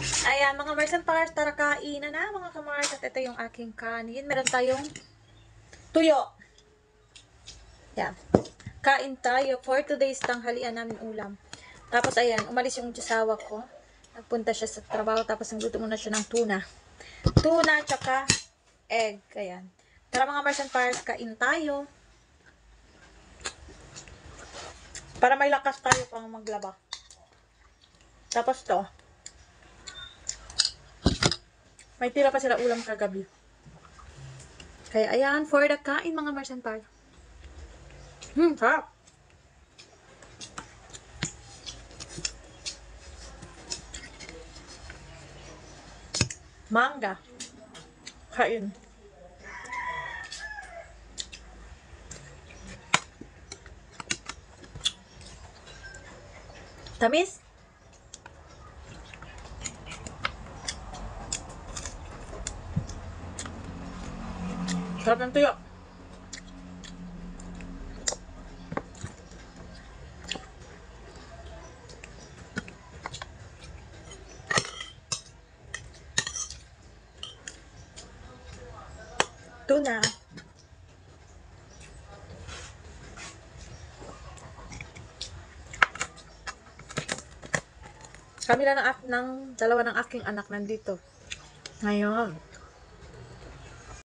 Ayan, mga Mars and Pars, tara kainan na mga kamars. At ito yung aking kanin. Meron tayong tuyo. Yan. Kain tayo for today's tanghalian namin ulam. Tapos ayan, umalis yung asawa ko. Nagpunta siya sa trabaho. Tapos nagluto muna siya ng tuna. Tuna, tsaka egg. Ayan. Tara mga Mars and Pars, kain tayo. Para may lakas tayo pang maglaba. Tapos to. May tira pa sila ulam kagabi. Kaya ayan, for the kain mga Mars and Pars. Sarap. Mangga. Kain. Tamis? Sarap ng tuyo. Tuna. Kami lang ng dalawa ng aking anak nandito. Ngayon.